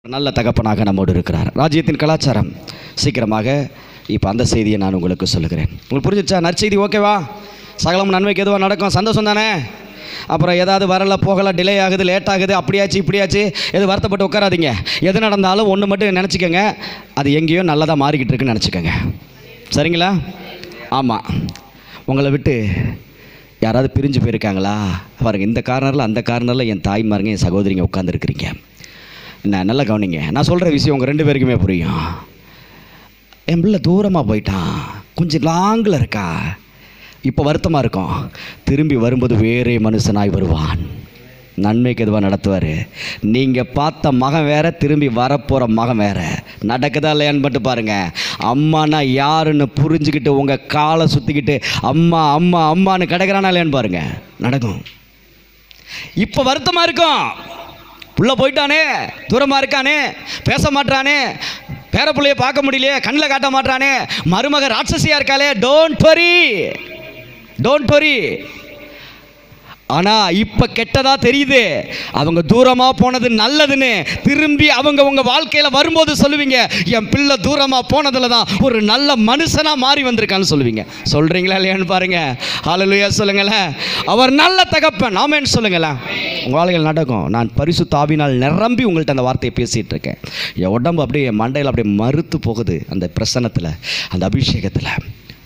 நல்ல தகப்பனாக நம்மோடு இருக்கிறார். ராஜ்யத்தின் கலாச்சாரம் சீக்கிரமாக இப்போ அந்த செய்தியை நான் உங்களுக்கு சொல்லுகிறேன். உங்களுக்கு புரிஞ்சிச்சா? நற்செய்தி ஓகேவா? சகலம் நன்மைக்கு எதுவாக நடக்கும், சந்தோஷம் தானே? அப்புறம் ஏதாவது வரல போகலை, டிலே ஆகுது, லேட் ஆகுது, அப்படியாச்சு இப்படியாச்சு எது வருத்தப்பட்டு உட்காராதீங்க. எது நடந்தாலும் ஒன்று மட்டும் நினச்சிக்கோங்க, அது எங்கேயோ நல்லதாக மாறிக்கிட்டு இருக்குன்னு நினச்சிக்கோங்க. சரிங்களா? ஆமாம். உங்களை விட்டு யாராவது பிரிஞ்சு போயிருக்காங்களா பாருங்கள். இந்த கார்னரில் அந்த கார்னரில் என் தாய்மாருங்க என் சகோதரிங்க உட்காந்துருக்குறீங்க. என்ன நல்லா கவனிங்க, நான் சொல்கிற விஷயம் உங்கள் ரெண்டு பேருக்குமே புரியும். என் பிள்ளை தூரமாக போயிட்டான், கொஞ்சம் லாங்கில் இருக்கா, இப்போ வருத்தமாக இருக்கும். திரும்பி வரும்போது வேறே மனுஷனாய் வருவான், நன்மைக்கு எதுவாக நடத்துவார். நீங்கள் பார்த்த மகன் வேறு, திரும்பி வரப்போகிற மகன் வேறு. நடக்குதா இல்லையான்னு மட்டும் பாருங்கள். அம்மானா யாருன்னு புரிஞ்சுக்கிட்டு உங்கள் காலை சுற்றிக்கிட்டு அம்மா அம்மா அம்மான்னு கிடக்கிறானா இல்லையான்னு பாருங்கள், நடக்கும். இப்போ வருத்தமாக இருக்கும், புள்ள போயிட்டானே, தூரமாக இருக்கானே, பேச மாட்டானே, பேர பிள்ளைய பார்க்க முடியலையே, கண்ணில் காட்ட மாட்டானே, மருமக ராட்சசியாக இருக்காளே. Don't worry. ஆனால் இப்போ கெட்டதா தெரியுது, அவங்க தூரமாக போனது நல்லதுன்னு திரும்பி அவங்க உங்கள் வாழ்க்கையில் வரும்போது சொல்லுவீங்க, என் பிள்ளை தூரமாக போனதில் தான் ஒரு நல்ல மனுஷனாக மாறி வந்திருக்கான்னு சொல்லுவீங்க. சொல்கிறீங்களா இல்லையான்னு பாருங்கள். ஹல்லேலூயா சொல்லுங்களேன். அவர் நல்ல தகப்பன், ஆமென் சொல்லுங்களேன். உங்கள் வாழ்க்கையில் நடக்கும். நான் பரிசுத்த ஆவியினால் நிரம்பி உங்கள்கிட்ட அந்த வார்த்தையை பேசிகிட்டு இருக்கேன். என் உடம்பு அப்படியே என் மண்டையில் அப்படியே மறுத்து போகுது. அந்த பிரசன்னத்தில், அந்த அபிஷேகத்தில்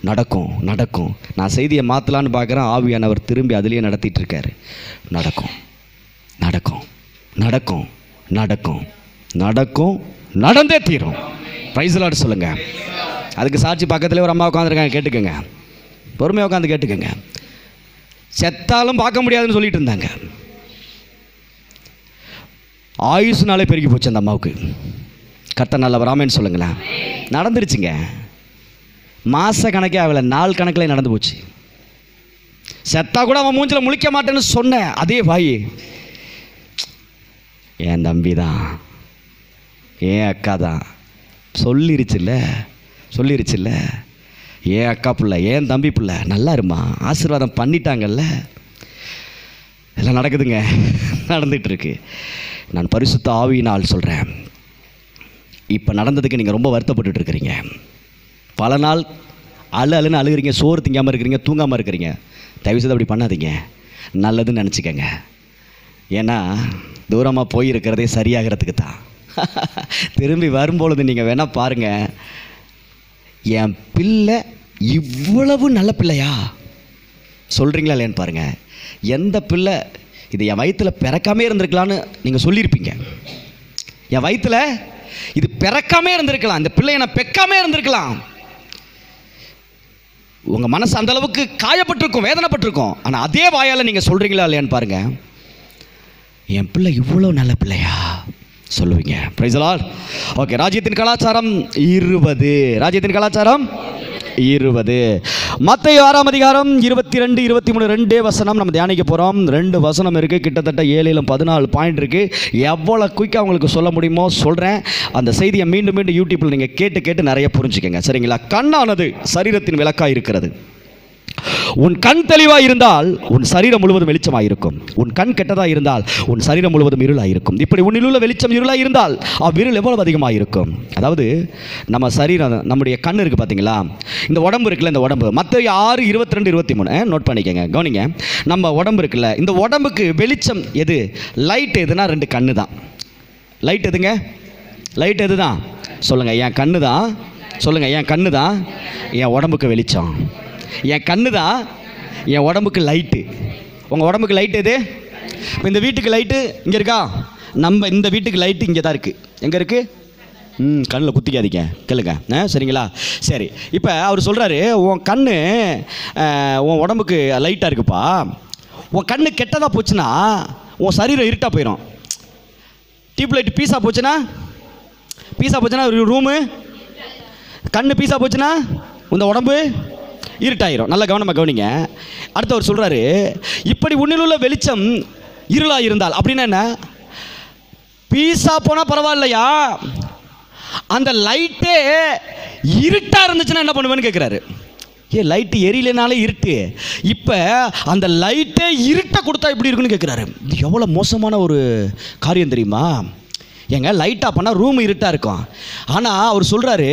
நடக்கும். நான் செய்தியை மாற்றலான்னு பார்க்குறேன், ஆவியானவர் திரும்பி அதிலேயே நடத்திட்டு இருக்காரு. நடக்கும், நடந்தே தீரும். பிரைஸ் தி லார்ட் சொல்லுங்க. அதுக்கு சாட்சி பக்கத்துலேயே ஒரு அம்மா உட்காந்துருக்காங்க, கேட்டுக்கோங்க, பொறுமையாக உட்காந்து கேட்டுக்கோங்க. செத்தாலும் பார்க்க முடியாதுன்னு சொல்லிட்டு இருந்தாங்க. ஆயுசுனாலே பெருகி போச்சு அந்த அம்மாவுக்கு. கர்த்தர் நல்லவர், ஆமென் சொல்லுங்களேன். நடந்துருச்சுங்க. மாத கணக்கே ஆகலை, நாள் கணக்கில் நடந்து போச்சு. செத்தா கூட அவன் மூஞ்சில் முழிக்க மாட்டேன்னு சொன்னேன். அதே வாய் என் தம்பி தான், என் அக்கா தான் சொல்லிருச்சுல்ல, என் அக்கா பிள்ளை, என் தம்பி பிள்ளை, நல்லா இருமா, ஆசீர்வாதம் பண்ணிட்டாங்கல்ல. எல்லாம் நடக்குதுங்க, நடந்துகிட்ருக்கு. நான் பரிசுத்த ஆவியினால் சொல்கிறேன், இப்போ நடந்ததுக்கு நீங்கள் ரொம்ப வருத்தப்பட்டு இருக்கிறீங்க. பல நாள் அழுன்னு அழுகிறீங்க, சோறு திங்காமல் இருக்கிறீங்க, தூங்காமல் இருக்கிறீங்க. தயவுசெய்து அப்படி பண்ணாதீங்க, நல்லதுன்னு நினச்சிக்கங்க. ஏன்னா தூரமாக போயிருக்கிறதே சரியாகிறதுக்கு தான். திரும்பி வரும்பொழுது நீங்கள் வேணால் பாருங்கள், என் பிள்ளை இவ்வளவு நல்ல பிள்ளையா சொல்கிறீங்களா இல்லையான்னு பாருங்கள். எந்த பிள்ளை இது என் வயிற்றில் பிறக்காமே இருந்திருக்கலான்னு நீங்கள் சொல்லியிருப்பீங்க. என் வயிற்றில் இது பிறக்காமே இருந்திருக்கலாம், இந்த பிள்ளையை நான் பெக்காமே இருந்திருக்கலாம். உங்கள் மனசு அந்த அளவுக்கு காயப்பட்டிருக்கும், வேதனைப்பட்டிருக்கும். ஆனால் அதே வாயால் நீங்கள் சொல்கிறீங்களா இல்லையான்னு பாருங்கள், என் பிள்ளை இவ்வளோ நல்ல பிள்ளையா சொல்லுவீங்க. Price the Lord. ஓகே, ராஜ்யத்தின் கலாச்சாரம் 20. மத்தேயு 6ஆம் அதிகாரம் 22, 23 ரெண்டே வசனம் நம்ம தியானிக்க போகிறோம். 2 வசனம் இருக்குது, கிட்டத்தட்ட 7 14 பாயிண்ட் இருக்குது. எவ்வளோ குயிக்காக உங்களுக்கு சொல்ல முடியுமோ சொல்கிறேன். அந்த செய்தியை மீண்டும் யூடியூப்பில் நீங்கள் கேட்டு நிறைய புரிஞ்சுக்கங்க. சரிங்களா? கண்ணானது சரீரத்தின் விளக்காக இருக்கிறது. உன் கண் தெளிவாக இருந்தால் உன் சரீரம் முழுவதும் வெளிச்சமாக இருக்கும். உன் கண் கெட்டதாக இருந்தால் உன் சரீரம் முழுவதும் இருளாக இருக்கும். இப்படி உன்னில் உள்ள வெளிச்சம் இருளாக இருந்தால் அவ்விருள் எவ்வளவு அதிகமாக இருக்கும். அதாவது நம்ம சரீரம், நம்முடைய கண் இருக்குது பார்த்தீங்களா, இந்த உடம்பு இருக்குல்ல, இந்த உடம்பு மத்தேயு 6, 22, 23 நோட் பண்ணிக்கங்க, கவனிங்க. நம்ம உடம்பு இருக்குல்ல, இந்த உடம்புக்கு வெளிச்சம் எது, லைட் எதுனா 2 கண்ணு தான். லைட் எதுங்க? லைட் எது தான் சொல்லுங்கள்? என் கண்ணு தான். சொல்லுங்கள், என் கண்ணு தான் என் உடம்புக்கு வெளிச்சம். என் கண்ணு தான் என் உடம்புக்கு லைட்டு. உங்கள் உடம்புக்கு லைட் எது? இப்போ இந்த வீட்டுக்கு லைட்டு இங்கே இருக்கா? நம்ம இந்த வீட்டுக்கு லைட்டு இங்கே தான் இருக்குது. எங்கே இருக்குது? கண்ணில் குத்திக்காதீங்க, கேளுங்க, சரிங்களா? சரி, இப்போ அவர் சொல்கிறாரு, உன் கண் உன் உடம்புக்கு லைட்டாக இருக்குப்பா. உன் கண்ணு கெட்டதாக போச்சுன்னா உன் சரீரம் இருட்டாக போயிடும். டியூப் லைட் பீஸாக போச்சுன்னா ரூமு, கண்ணு பீஸாக போச்சுன்னா இந்த உடம்பு இருட்டாயிரும். நல்லா கவனமாக கவனிங்க. அடுத்து அவர் சொல்கிறாரு, இப்படி உன்னில் உள்ள வெளிச்சம் இருளாக இருந்தால், அப்படின்னா என்ன? பீஸா போனால் பரவாயில்லையா, அந்த லைட்டே இருட்டாக இருந்துச்சுன்னா என்ன பண்ணுவேன்னு கேட்குறாரு. லைட்டு எரியலைனாலே இருட்டு, இப்போ அந்த லைட்டே இருட்டை கொடுத்தா எப்படி இருக்குன்னு கேட்குறாரு. இது எவ்வளோ மோசமான ஒரு காரியம் தெரியுமா? ஏங்க லைட் ஆஃப் பண்ணால் ரூம் இருட்டாக இருக்கும். ஆனால் அவர் சொல்கிறாரு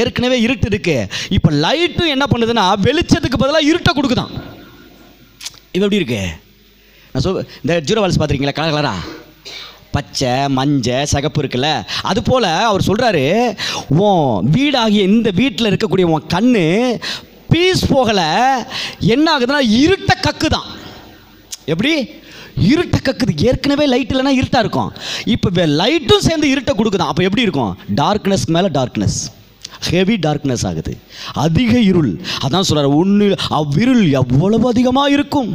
ஏற்கனவே இருட்டு இருக்கு, இப்போ லைட்டும் என்ன பண்ணுதுன்னா வெளிச்சத்துக்கு பதிலாக இருட்டை கொடுக்குதான். இது எப்படி இருக்கு? நான் இந்த ஜீரோ வால்ஸ் பார்த்துருக்கீங்களா? கலர் கலரா பச்சை மஞ்சள் சிகப்பு இருக்குல்ல, அது போல் அவர் சொல்கிறாரு உன் வீடாகிய இந்த வீட்டில் இருக்கக்கூடிய உன் கண்ணு பீஸ் போகலை, என்ன ஆகுதுன்னா இருட்டை கக்கு தான். எப்படி இருட்டை கக்குது? ஏற்கனவே லைட் இல்லைன்னா இருட்டாக இருக்கும், இப்போ லைட்டும் சேர்ந்து இருட்டை கொடுக்குதான். அப்போ எப்படி இருக்கும்? டார்க்னஸ்க்கு மேலே டார்க்னஸ், ஹெவி டார்க்னஸ் ஆகுது, அதிக இருள். அதான் சொல்கிறார், ஒன்று அவ்விருள் எவ்வளவு அதிகமாக இருக்கும்,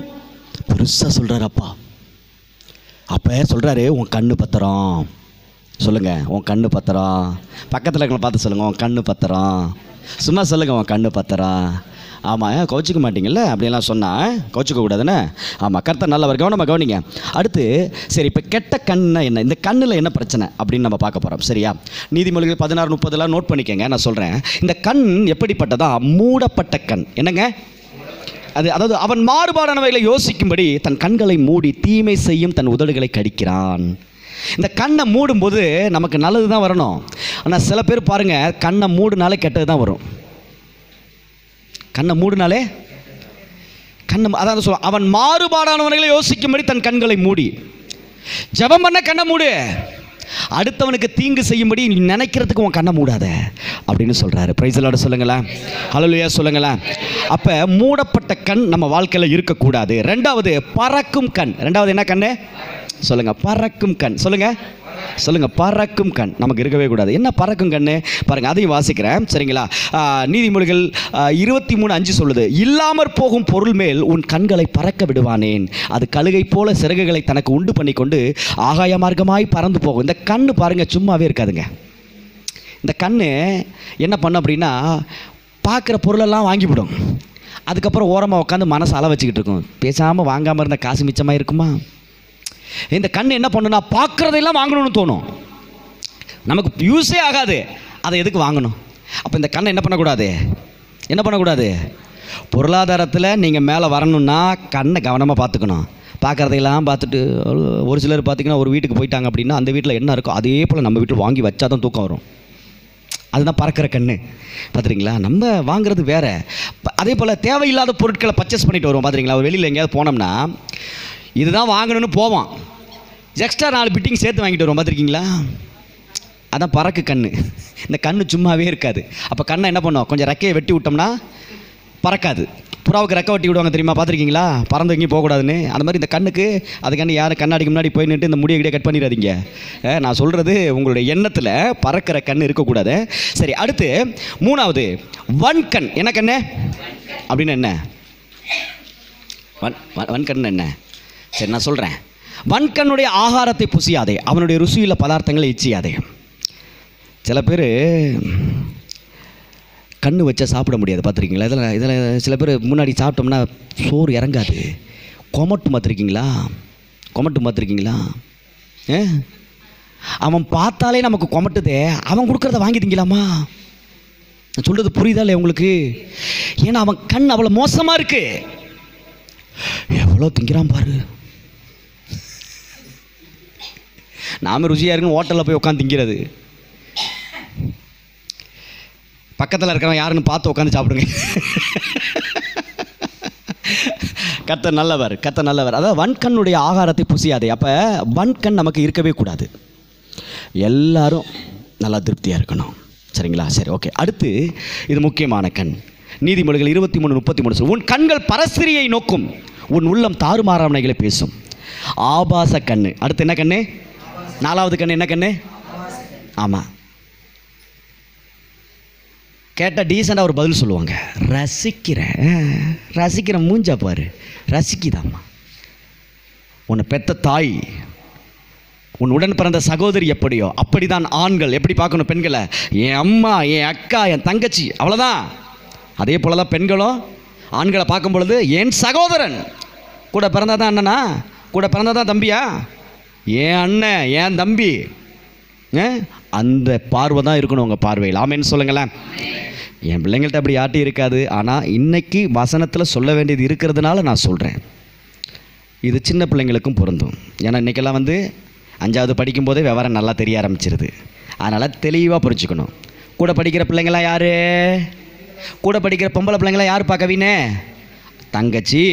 பெருசாக சொல்கிறார் அப்பா. அப்போ சொல்கிறாரு உன் கண்ணு பத்திரம். சொல்லுங்கள், உன் கண்ணு பத்திரம். பக்கத்தில் இருக்கிற பார்த்து சொல்லுங்கள், உன் கண்ணு பத்திரம். சும்மா சொல்லுங்கள், உன் கண்ணு பத்திரம். ஆமாம், கவச்சிக்க மாட்டிங்கல்ல, அப்படியெல்லாம் சொன்னால் கவச்சிக்க கூடாதுன்னு. ஆமாம், கர்த்தர் நல்லவர், கவனமாக கவனிங்க. அடுத்து சரி, இப்போ கெட்ட கண்ணை என்ன, இந்த கண்ணில் என்ன பிரச்சனை அப்படின்னு நம்ம பார்க்க போகிறோம். சரியா? நீதிமொழிகள் 16:30 நோட் பண்ணிக்கங்க, நான் சொல்கிறேன். இந்த கண் எப்படிப்பட்டதா? மூடப்பட்ட கண். என்னங்க அது? அதாவது அவன் மாறுபாடானவைகளை யோசிக்கும்படி தன் கண்களை மூடி தீமை செய்யும் தன் உதடுகளை கடிக்கிறான். இந்த கண்ணை மூடும்போது நமக்கு நல்லது தான் வரணும். ஆனால் சில பேர் பாருங்கள், கண்ணை மூடுனாலே கெட்டது தான் வரும். கண்ணை மூடுனாலே அதான் சொல்ல, அவன் மாறுபாடானவர்களை யோசிக்கும்படி தன் கண்களை மூடி. ஜெபம் பண்ண கண்ணை மூடு, அடுத்தவனுக்கு தீங்கு செய்யும்படி நீ நினைக்கிறதுக்கு உன் கண்ணை மூடாத அப்படின்னு சொல்கிறாரு. பிரைஸ் தி லார்ட் சொல்லுங்களேன், ஹல்லேலூயா சொல்லுங்களேன். அப்போ மூடப்பட்ட கண் நம்ம வாழ்க்கையில் இருக்கக்கூடாது. ரெண்டாவது பறக்கும் கண். ரெண்டாவது என்ன கண்ணு? சொல்லுங்கள், பறக்கும் கண். சொல்லுங்கள் சொல்லுங்கள், பறக்கும் கண் நமக்கு இருக்கவே கூடாது. என்ன பறக்கும் கண்ணு? பாருங்கள், அதையும் வாசிக்கிறேன். சரிங்களா? நீதிமொழிகள் 23:5 சொல்லுது, இல்லாமற் போகும் பொருள் மேல் உன் கண்களை பறக்க விடுவானேன், அது கழுகை போல சிறகுகளை தனக்கு உண்டு பண்ணி கொண்டு ஆகாய மார்க்கமாய் பறந்து போகும். இந்த கண்ணு பாருங்கள் சும்மாவே இருக்காதுங்க. இந்த கண்ணு என்ன பண்ணும் அப்படின்னா, பார்க்குற பொருளெல்லாம் வாங்கிவிடும். அதுக்கப்புறம் ஓரமாக உட்காந்து மனசை அள வச்சுக்கிட்டு இருக்கும். பேசாமல் வாங்காமல் இருந்த காசு மிச்சமாக இருக்குமா? இந்த கண் என்ன பண்ணுன்னா, பார்க்குறதெல்லாம் வாங்கணும்னு தோணும். நமக்கு யூஸே ஆகாது, அதை எதுக்கு வாங்கணும்? அப்போ இந்த கண்ணை என்ன பண்ணக்கூடாது? என்ன பண்ணக்கூடாது? பொருளாதாரத்தில் நீங்கள் மேலே வரணும்னா கண்ணை கவனமாக பார்த்துக்கணும். பார்க்குறதையெல்லாம் பார்த்துட்டு ஒரு சிலர் பார்த்திங்கன்னா ஒரு வீட்டுக்கு போயிட்டாங்க அப்படின்னா அந்த வீட்டில் என்ன இருக்கோ அதே போல் நம்ம வீட்டில் வாங்கி வச்சா தான் தூக்கம் வரும். அதுதான் பறக்கிற கண்ணு. பார்த்துறீங்களா? நம்ம வாங்குறது வேறு. அதே போல் தேவையில்லாத பொருட்களை பர்ச்சேஸ் பண்ணிட்டு வருவோம். பார்த்துறீங்களா? ஒரு வெளியில் எங்கேயாவது போனோம்னா இதுதான் வாங்கணும்னு போவோம், எக்ஸ்ட்ரா 4 பிட்டிங் சேர்த்து வாங்கிட்டு வருவோம். பார்த்துருக்கீங்களா? அதான் பறக்கு கண்ணு. இந்த கண்ணு சும்மாவே இருக்காது. அப்போ கண்ணை என்ன பண்ணுவோம்? கொஞ்சம் ரெக்கையை வெட்டி விட்டோம்னா பறக்காது. புறாவுக்கு ரெக்கை வெட்டி விடுவாங்க தெரியுமா? பார்த்துருக்கீங்களா? பறந்து எங்கேயும் போகக்கூடாதுன்னு. அந்த மாதிரி இந்த கண்ணுக்கு அதுக்காண்டி யாரும் கண்ணாடிக்கு முன்னாடி போய் நின்று இந்த முடியை கிட்டே கட் பண்ணிடாதீங்க. நான் சொல்கிறது உங்களுடைய எண்ணத்தில் பறக்கிற கண் இருக்கக்கூடாது. சரி, அடுத்து மூணாவது வன்கண். என்ன கண்ணு அப்படின்னு? என்ன வன்கண்? என்ன? சரி, நான் சொல்கிறேன். வன்கண்ணுடைய ஆகாரத்தை புசியாதே, அவனுடைய ருசியுள்ள பதார்த்தங்களை இச்சியாதே. சில பேர் கண்ணு வச்சா சாப்பிட முடியாது. பார்த்துருக்கீங்களா? இதில் சில பேர் முன்னாடி சாப்பிட்டோம்னா சோறு இறங்காது. கொமட்டு பார்த்துருக்கீங்களா? கொமட்டு பார்த்துருக்கீங்களா? அவன் பார்த்தாலே நமக்கு கொமட்டுதே, அவன் கொடுக்குறத வாங்கி திங்கலாமா? நான் சொல்கிறது புரியுதா இல்லை உங்களுக்கு? ஏன்னா அவன் கண் அவ்வளோ மோசமாக இருக்கு. எவ்வளோ திங்கிறான் பாரு. நாம ருசியாக இருக்குன்னு ஹோட்டலில் போய் உட்காந்து திங்கிறது. பக்கத்தில் இருக்கிறவன் யாருன்னு பார்த்து உட்காந்து சாப்பிடுங்க. கர்த்தர் நல்லவர், கர்த்தர் நல்லவர். அதாவது வன்கண்ணுடைய ஆகாரத்தை புசியாதே. அப்போ வன்கண் நமக்கு இருக்கவே கூடாது. எல்லாரும் நல்லா திருப்தியாக இருக்கணும். சரிங்களா? சரி, ஓகே. அடுத்து இது முக்கியமான கண். நீதிமொழிகள் 23:33 உன் கண்கள் பரஸ்திரியை நோக்கும், உன் உள்ளம் தாறுமாறானவைகளை பேசும். ஆபாச கண்ணு. அடுத்து என்ன கண்ணு? 4வது கண்ணு என்ன கண்ணு? ஆமாம், கேட்டால் டீசெண்டாக ஒரு பதில் சொல்லுவாங்க. ரசிக்கிற மூஞ்சா பாரு, ரசிக்குதாம்மா. உன்னை பெத்த தாய், உன் உடன் பிறந்த சகோதரி எப்படியோ அப்படிதான் ஆண்கள் எப்படி பார்க்கணும் பெண்களை. என் அம்மா, என் அக்கா, என் தங்கச்சி, அவ்வளோதான். அதே போல தான் பெண்களும் ஆண்களை பார்க்கும் பொழுது என் சகோதரன், கூட பிறந்தா தான் அண்ணனா, கூட பிறந்தா தான் தம்பியா, என் அண்ணன், என் தம்பி, அந்த பார்வை தான் இருக்கணும் உங்கள் பார்வையில். ஆமேன்னு சொல்லுங்களேன். என் பிள்ளைங்கள்ட்ட அப்படி யார்ட்டும் இருக்காது. ஆனால் இன்னைக்கு வசனத்தில் சொல்ல வேண்டியது இருக்கிறதுனால நான் சொல்கிறேன். இது சின்ன பிள்ளைங்களுக்கும் பொருந்தும். ஏன்னா இன்றைக்கெல்லாம் 5வது படிக்கும்போதே விவரம் நல்லா தெரிய ஆரம்பிச்சிருது. அதனால் தெளிவாக புரிஞ்சுக்கணும். கூட படிக்கிற பிள்ளைங்களாம் யார்? கூட படிக்கிற பொம்பளை பிள்ளைங்களாம் யாருப்பா கவினே? தங்கச்சி,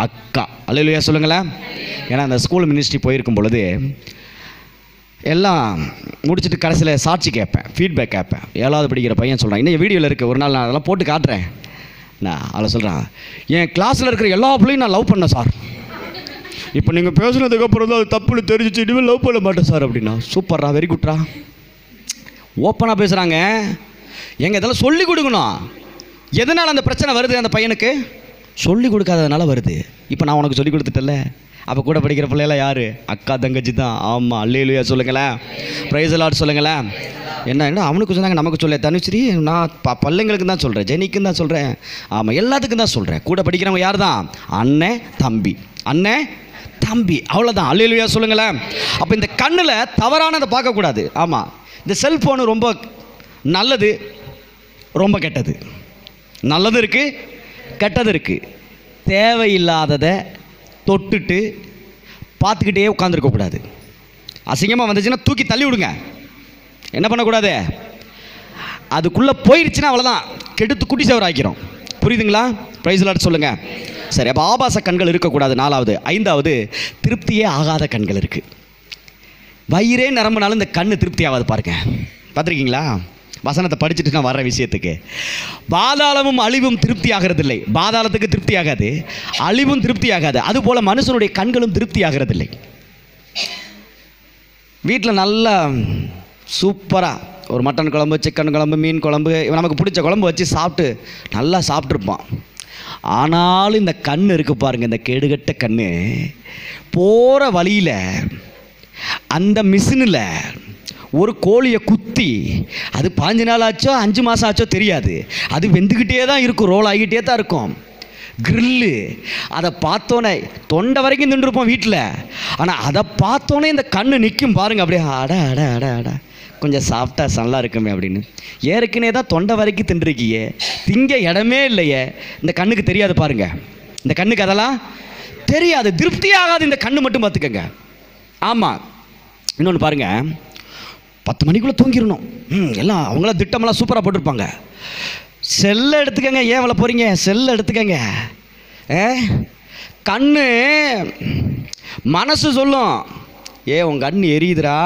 அக்கா. அல்லேலூயா சொல்லுங்களேன். ஏன்னா அந்த ஸ்கூல் மினிஸ்ட்ரி போயிருக்கும் பொழுது எல்லாம் முடிச்சுட்டு கடைசியில் சாட்சி கேட்பேன், ஃபீட்பேக் கேட்பேன். 7வது படிக்கிற பையன் சொல்கிறான், இன்னும் வீடியோவில் இருக்குது, ஒரு நாள் நான் அதெல்லாம் போட்டு காட்டுறேன். நான் அதில் சொல்கிறான், என் கிளாஸில் இருக்கிற எல்லா பிள்ளையும் நான் லவ் பண்ணேன் சார். இப்போ நீங்கள் பேசுனதுக்கப்புறம் தான் அது தப்புன்னு தெரிஞ்சிச்சு, இனிமேல் லவ் பண்ண மாட்டேன் சார் அப்படின்னா. சூப்பர்ரா, வெரி குட்ரா. ஓப்பனாக பேசுகிறாங்க. எங்கள் இதெல்லாம் சொல்லி கொடுக்கணும். எதனால் அந்த பிரச்சனை வருது அந்த பையனுக்கு? சொல்லி கொடுக்காததுனால வருது. இப்போ நான் உனக்கு சொல்லி கொடுத்துட்டல. அப்போ கூட படிக்கிற பிள்ளையெல்லாம் யார்? அக்கா தங்கச்சி தான். ஆமாம், அல்லேலூயா சொல்லுங்களேன், பிரைஸ் தி லார்ட் சொல்லுங்களேன். என்ன அவனுக்கு சொன்னாங்க, நமக்கு சொல்ல தனுஸ்ரீ, நான் பிள்ளைங்களுக்கு தான் சொல்கிறேன், ஜெனிக்கும் தான் சொல்கிறேன். ஆமாம், எல்லாத்துக்கும் தான் சொல்கிறேன். கூட படிக்கிறவங்க யார் தான்? அண்ணன் தம்பி, அண்ணன் தம்பி, அவ்வளோதான். அல்லேலூயா சொல்லுங்களேன். அப்போ இந்த கண்ணில் தவறானதை பார்க்கக்கூடாது. ஆமாம், இந்த செல்ஃபோனு ரொம்ப நல்லது, ரொம்ப கெட்டது. நல்லது இருக்குது, கெட்டது இருக்குது. தேவையில்லாததை தொட்டுட்டு பார்த்துக்கிட்டே உட்காந்துருக்கக்கூடாது. அசிங்கமாக வந்துச்சுன்னா தூக்கி தள்ளி விடுங்க. என்ன பண்ணக்கூடாது? அதுக்குள்ளே போயிடுச்சுன்னா அவ்வளோதான், கெடுத்து குட்டி சவர் ஆக்கிறோம். புரியுதுங்களா? பிரைஸ் தி லார்ட் சொல்லுங்கள். சரி, அப்போ ஆபாச கண்கள் இருக்கக்கூடாது. 4வது. 5வது, திருப்தியே ஆகாத கண்கள் இருக்குது. வயிறே நிரம்பினாலும் இந்த கண்ணு திருப்தி ஆகாது. பாருங்க, பார்த்துருக்கீங்களா? வசனத்தை படிச்சுட்டு நான் வர்ற விஷயத்துக்கு, பாதாளமும் அழிவும் திருப்தி ஆகிறதில்லை. பாதாளத்துக்கு திருப்தி ஆகாது, அழிவும் திருப்தி ஆகாது. அதுபோல் மனுஷனுடைய கண்களும் திருப்தி ஆகிறதில்லை. வீட்டில் நல்லா சூப்பராக ஒரு மட்டன் குழம்பு, சிக்கன் குழம்பு, மீன் குழம்பு, நமக்கு பிடிச்ச குழம்பு வச்சு சாப்பிட்டு நல்லா சாப்பிட்ருப்பான். ஆனாலும் இந்த கண் இருக்குது பாருங்கள், இந்த கேடுகட்ட கண் போகிற வழியில் அந்த மிஷினில் ஒரு கோழியை குத்தி, அது 5 நாள் ஆச்சோ 5 மாதம் ஆச்சோ தெரியாது, அது வெந்துக்கிட்டே தான் இருக்கும், ரோல் ஆகிட்டே தான் இருக்கும். கிரில்லு, அதை பார்த்தோன்னே தொண்டை வரைக்கும் தின்றுருப்போம் வீட்டில். ஆனால் அதை பார்த்தோன்னே இந்த கண்ணு நிற்கும் பாருங்கள், அப்படியே அட அட அட அட கொஞ்சம் சாப்பிட்டா நல்லா இருக்குமே அப்படின்னு. ஏற்கனவே தான் தொண்டை வரைக்கும் தின்றுருக்கியே, திங்க இடமே இல்லையே. இந்த கண்ணுக்கு தெரியாது பாருங்கள், இந்த கண்ணுக்கு அதெல்லாம் தெரியாது, திருப்தி ஆகாது இந்த கண்ணு மட்டும். பார்த்துக்கங்க. ஆமாம், இன்னொன்று பாருங்கள், 10 மணிக்குள்ளே தூங்கிடணும். எல்லாம் அவங்களாம் திட்டமெல்லாம் சூப்பராக போட்டிருப்பாங்க. செல்லை எடுத்துக்கங்க. ஏன் இவ்வளோ போகிறீங்க? செல்லை எடுத்துக்கங்க. கண்ணு மனசு சொல்லும், உன் கண் எரியுதுரா,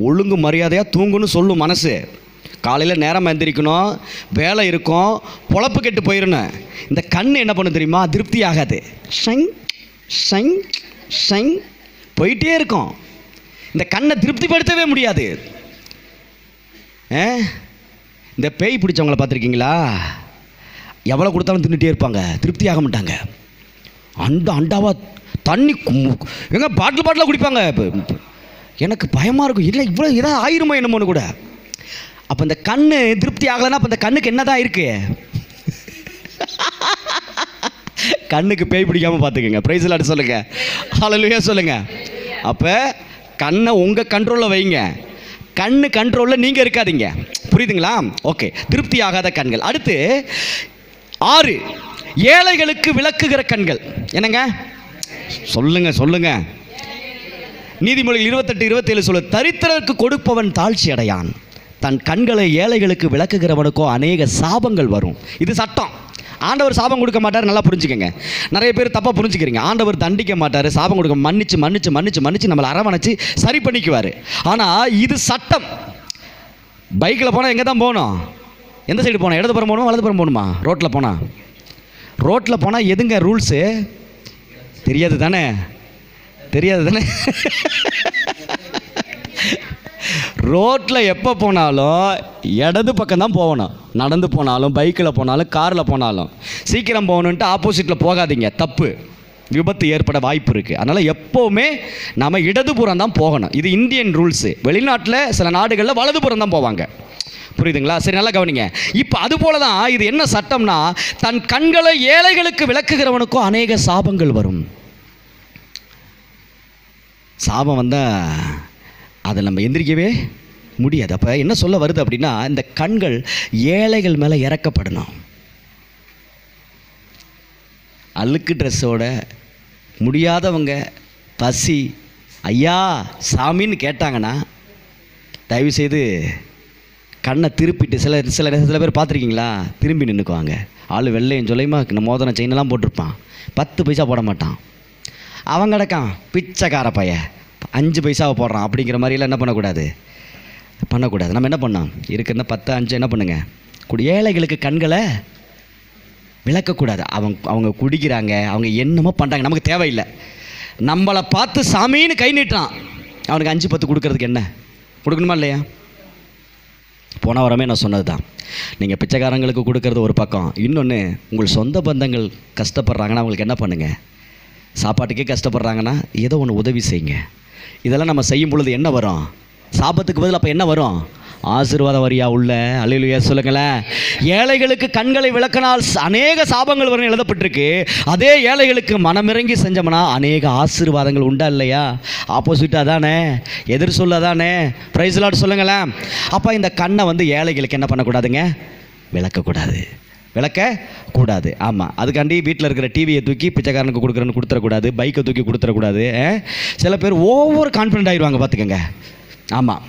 ஒழுங்கு மரியாதையாக தூங்குன்னு சொல்லும் மனசு. காலையில் நேரமாக எந்திரிக்கணும், வேலை இருக்கும், பொழப்பு கெட்டு போயிடணும். இந்த கண் என்ன பண்ணு தெரியுமா? திருப்தி ஆகாது, ஷங் ஷங் ஷங் போயிட்டே இருக்கும். இந்த கண்ணை திருப்திப்படுத்தவே முடியாது. இந்த பேய் பிடிச்சவங்கள பார்த்துருக்கீங்களா? எவ்வளோ கொடுத்தாலும் தின்னுட்டே இருப்பாங்க, திருப்தி ஆக மாட்டாங்க. அண்டாவா தண்ணி எங்க பாட்டிலாக குடிப்பாங்க. எனக்கு பயமாக இருக்கும், இல்லை இவ்வளோ இதாக ஆயிருமோ என்னமோன்னு கூட. அப்போ இந்த கண்ணு திருப்தி ஆகலைன்னா அப்போ இந்த கண்ணுக்கு என்ன தான் இருக்குது? கண்ணுக்கு பேய் பிடிக்காமல் பார்த்துக்கங்க. பிரைஸ் தி லார்ட் சொல்லுங்கள், ஹல்லேலூயா சொல்லுங்கள். அப்போ கண்ணை உங்கள் கண்ட்ரோலில் வைங்க, கண்ணு கண்ட்ரோலில் நீங்கள் இருக்காதீங்க. புரியுதுங்களா? ஓகே, திருப்தி ஆகாத கண்கள். அடுத்து 6, ஏழைகளுக்கு விளக்குகிற கண்கள். என்னங்க சொல்லுங்க சொல்லுங்க. நீதிமொழிகள் 28:27 சொல்லு, தரித்திரருக்கு கொடுப்பவன் தாழ்ச்சி அடையான், தன் கண்களை ஏழைகளுக்கு விளக்குகிறவனுக்கோ அநேக சாபங்கள் வரும். இது சட்டம். ஆண்டவர் சாபம் கொடுக்க மாட்டார், நல்லா புரிஞ்சுக்கங்க. நிறைய பேர் தப்பாக புரிஞ்சுக்கிறீங்க. ஆண்டவர் தண்டிக்க மாட்டார், சாபம் கொடுக்க, மன்னிச்சு மன்னிச்சு மன்னிச்சு மன்னிச்சு நம்மளை அரவணைச்சு சரி பண்ணிக்குவார். ஆனால் இது சட்டம். பைக்கில் போனால் எங்கே தான் போகணும்? எந்த சைடு போனால்? இடதுபுறம் போகணுமா வலதுபுறம் போகணுமா? ரோட்டில் போனால் எதுங்க ரூல்ஸு? தெரியாது தானே? ரோட்டில் எப்போ போனாலும் இடது பக்கம் தான் போகணும். நடந்து போனாலும், பைக்கில் போனாலும், காரில் போனாலும் சீக்கிரம் போகணுன்ட்டு ஆப்போசிட்டில் போகாதீங்க, தப்பு. விபத்து ஏற்பட வாய்ப்பு இருக்குது. அதனால் எப்போவுமே நம்ம இடதுபுறம் தான் போகணும். இது இந்தியன் ரூல்ஸு. வெளிநாட்டில் சில நாடுகளில் வலதுபுறம் தான் போவாங்க. புரியுதுங்களா? சரி, நல்லா கவனிங்க. இப்போ அதுபோல தான் இது என்ன சட்டம்னா, தன் கண்களை ஏழைகளுக்கு விளக்குகிறவனுக்கும் அநேக சாபங்கள் வரும். சாபம் வந்தால் அதை நம்ம எந்திரிக்கவே முடியாது. அப்போ என்ன சொல்ல வருது அப்படின்னா, இந்த கண்கள் ஏழைகள் மேலே இறக்கப்படணும். அழுக்கு ட்ரெஸ்ஸோட முடியாதவங்க, பசி, ஐயா சாமின்னு கேட்டாங்கன்னா தயவுசெய்து கண்ணை திருப்பிட்டு சில பேர் பார்த்துருக்கீங்களா, திரும்பி நின்றுக்குவாங்க. ஆள் வெள்ளையும் சொல்லையுமா மோதிரம் செயினெல்லாம் போட்டிருப்பான், 10 பைசா போட மாட்டான். அவன் கிடக்கான் பிச்சைக்கார பையன் 5 பைசாவை போடுறான். அப்படிங்கிற மாதிரிலாம் என்ன பண்ணக்கூடாது. நம்ம என்ன பண்ணோம், இருக்கிற 10 5 என்ன பண்ணுங்க, ஏழைகளுக்கு கண்களை விளக்கக்கூடாது. அவங்க குடிக்கிறாங்க, அவங்க என்னமோ பண்ணுறாங்க, நமக்கு தேவையில்லை. நம்மளை பார்த்து சாமின்னு கை நீட்டான், அவனுக்கு 5 10 கொடுக்கறதுக்கு என்ன கொடுக்கணுமா இல்லையா? போன வாரமே நான் சொன்னது தான். நீங்கள் பிச்சைக்காரங்களுக்கு கொடுக்கறது ஒரு பக்கம், இன்னொன்று உங்கள் சொந்த பந்தங்கள் கஷ்டப்படுறாங்கன்னா அவங்களுக்கு என்ன பண்ணுங்கள், சாப்பாட்டுக்கே கஷ்டப்படுறாங்கன்னா ஏதோ ஒன்று உதவி செய்யுங்க. இதெல்லாம் நம்ம செய்யும் பொழுது என்ன வரும், சாபத்துக்கு பதில் அப்போ என்ன வரும், ஆசீர்வாதம் வரியா உள்ள. அல்லேலூயா சொல்லுங்களேன். ஏழைகளுக்கு கண்களை விளக்கினால் அநேக சாபங்கள் வரும் எழுதப்பட்டிருக்கு. அதே ஏழைகளுக்கு மனமிறங்கி செஞ்சோம்னா அநேக ஆசீர்வாதங்கள் உண்டா இல்லையா? ஆப்போசிட்டாக தானே, எதிர் சொல்ல தானே. பிரைஸ் லார்ட் சொல்லுங்களேன். அப்போ இந்த கண்ணை ஏழைகளுக்கு என்ன பண்ணக்கூடாதுங்க, விளக்கக்கூடாது. ஆமாம், அதுக்காண்டி வீட்டில் இருக்கிற டிவியை தூக்கி பிச்சைக்காரனுக்கு கொடுத்துடக்கூடாது, பைக்கை தூக்கி கொடுத்துடக்கூடாது. சில பேர் ஓவர் கான்ஃபிடென்ட் ஆகிடுவாங்க, பார்த்துக்கங்க. ஆமாம்,